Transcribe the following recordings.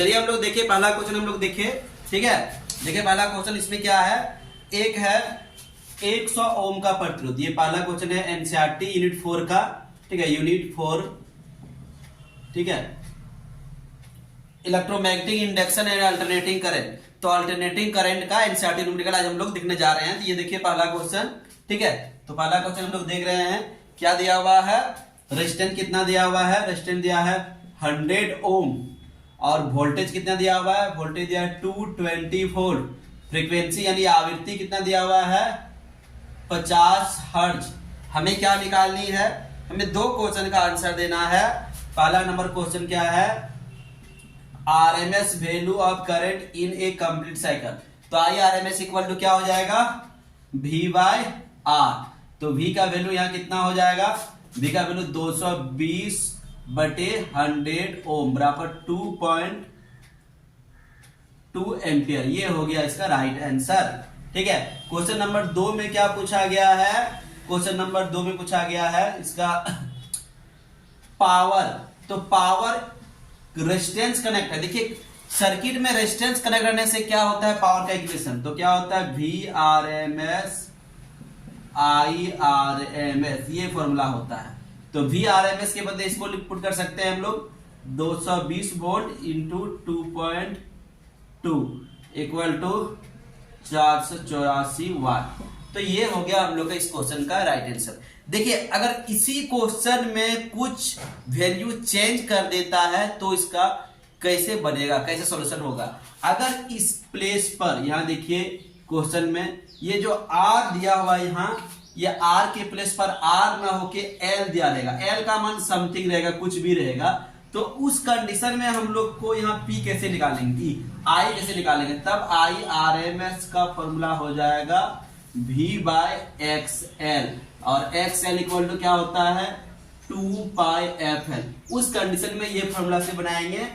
चलिए हम लोग देखिए पहला क्वेश्चन हम लोग देखिए, ठीक है। देखिए पहला क्वेश्चन इसमें क्या है, एक है 100 ओम का प्रतिरोध। ये पहला क्वेश्चन है एनसीईआरटी यूनिट 4 का, ठीक है, यूनिट 4, ठीक है, electromagnetic induction and alternating current. तो अल्टरनेटिंग करंट का एनसीईआरटी न्यूमेरिकल आज हम लोग देखने जा रहे हैं। तो ये देखिए पहला क्वेश्चन, ठीक है। तो पहला क्वेश्चन हम लोग देख रहे हैं, क्या दिया हुआ है, रेजिस्टेंस कितना दिया हुआ है, रेजिस्टेंस दिया है 100 ओम, और वोल्टेज कितना दिया हुआ है, वोल्टेज दिया है 220 वोल्ट, फ्रीक्वेंसी यानी आवृत्ति कितना दिया हुआ है 50 हर्ट्ज। हमें क्या निकालनी है, हमें दो क्वेश्चन का आंसर देना है। पहला नंबर क्वेश्चन क्या है, RMS value of current in A complete cycle. तो आई आरएमएस इक्वल टू क्या हो जाएगा, V बाय आर। तो V का वैल्यू यहां कितना हो जाएगा, V का वैल्यू 220/100 ओम बराबर 2.2 एम्पियर। ये हो गया इसका राइट आंसर, ठीक है। क्वेश्चन नंबर 2 में क्या पूछा गया है, क्वेश्चन नंबर 2 में पूछा गया है इसका पावर। तो पावर रेजिस्टेंस कनेक्ट है। देखिए सर्किट में रेजिस्टेंस कनेक्ट करने से क्या होता है, पावर का इक्वेशन। तो क्या होता है, V RMS I RMS, ये फॉर्मूला होता है। तो V RMS के बदले इसको पुट कर सकते हैं हम लोग 220 वोल्ट इंटू 2.2 इक्वल टू 484 वाट। तो ये हो गया हम लोग का इस क्वेश्चन का राइट आंसर। देखिए अगर इसी क्वेश्चन में कुछ वैल्यू चेंज कर देता है तो इसका कैसे बनेगा, कैसे सॉल्यूशन होगा। अगर इस प्लेस पर यहां देखिए क्वेश्चन में ये जो R दिया हुआ है, यहाँ ये R के प्लेस पर R ना होके L दिया रहेगा, L का मान समथिंग रहेगा, कुछ भी रहेगा। तो उस कंडीशन में हम लोग को यहाँ P कैसे निकालेंगे, I कैसे निकालेंगे, तब I RMS का फॉर्मूला हो जाएगा V बाय XL, और XL इक्वल टू क्या होता है 2πfL। उस कंडीशन में ये फॉर्मूला से बनाएंगे,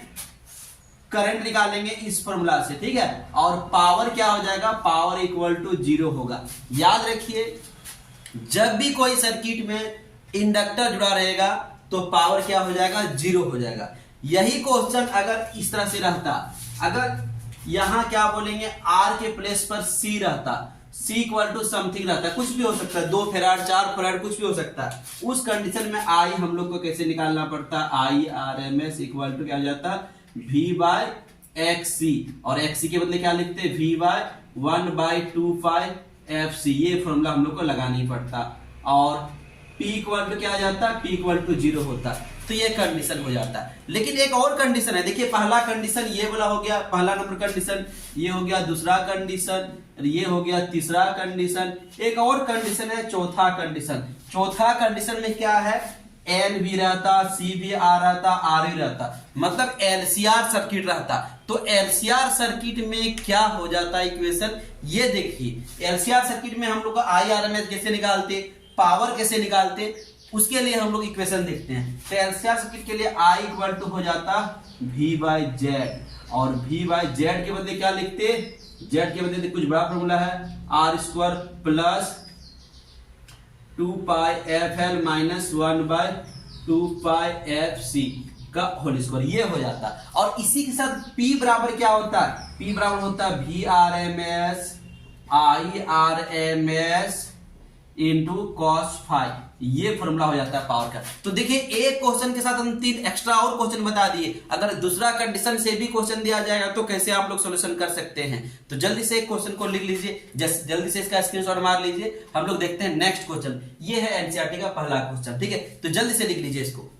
करंट निकालेंगे इस फॉर्मूला से, ठीक है। और पावर क्या हो जाएगा, पावर इक्वल टू 0 होगा। याद रखिए जब भी कोई सर्किट में इंडक्टर जुड़ा रहेगा तो पावर क्या हो जाएगा, 0 हो जाएगा। यही क्वेश्चन अगर इस तरह से रहता, अगर यहां क्या बोलेंगे R के प्लेस पर C रहता, C इक्वल टू समथिंग रहता है, कुछ भी हो सकता है, 2 फैराड 4 फैराड कुछ भी हो सकता है। उस कंडीशन में I हम लोग को कैसे निकालना पड़ता है, I RMS इक्वल टू क्या हो जाता है V बाय XC, और XC के बदले क्या लिखते हैं V बाय 1/2πfC। ये फॉर्मूला हम लोग को लगाना ही पड़ता, और P इक्वल टू क्या आ जाता है, P इक्वल टू 0 होता है। तो ये कंडीशन हो जाता है। लेकिन एक और कंडीशन है, देखिए पहला कंडीशन ये वाला हो गया, पहला नंबर कंडीशन, ये हो गया दूसरा कंडीशन, ये हो गया तीसरा कंडीशन। एक और कंडीशन है चौथा कंडीशन। चौथा कंडीशन में क्या है, L भी रहता, C भी आ रहता, R भी रहता, मतलब LCR सर्किट रहता। तो LCR सर्किट में क्या हो जाता है इक्वेशन, ये देखिए LCR सर्किट में हम लोग का IRMS कैसे निकालते, पावर कैसे निकालते, उसके लिए हम लोग इक्वेशन देखते हैं। तो LCR सर्किट के लिए I इक्वल टू हो जाता V बाय Z, और V बाय Z के बदले क्या लिखते, Z के बदले कुछ बड़ा फॉर्मूला है R² plus 2πfL minus 1/2πfC का होल स्क्वायर, ये हो जाता। और इसी के साथ P बराबर क्या होता है, P बराबर होता है V RMS I RMS into cos फाई। ये फॉर्मूला हो जाता है पावर का। तो देखिए एक क्वेश्चन के साथ हम 3 एक्स्ट्रा और क्वेश्चन बता दिए। अगर दूसरा कंडीशन से भी क्वेश्चन दिया जाएगा तो कैसे आप लोग सॉल्यूशन कर सकते हैं। तो जल्दी से एक क्वेश्चन को लिख लीजिए, जल्दी से इसका स्क्रीनशॉट मार लीजिए। हम लोग देखते हैं नेक्स्ट क्वेश्चन। ये है एनसीईआरटी का पहला क्वेश्चन, ठीक है। तो जल्दी से लिख लीजिए इसको।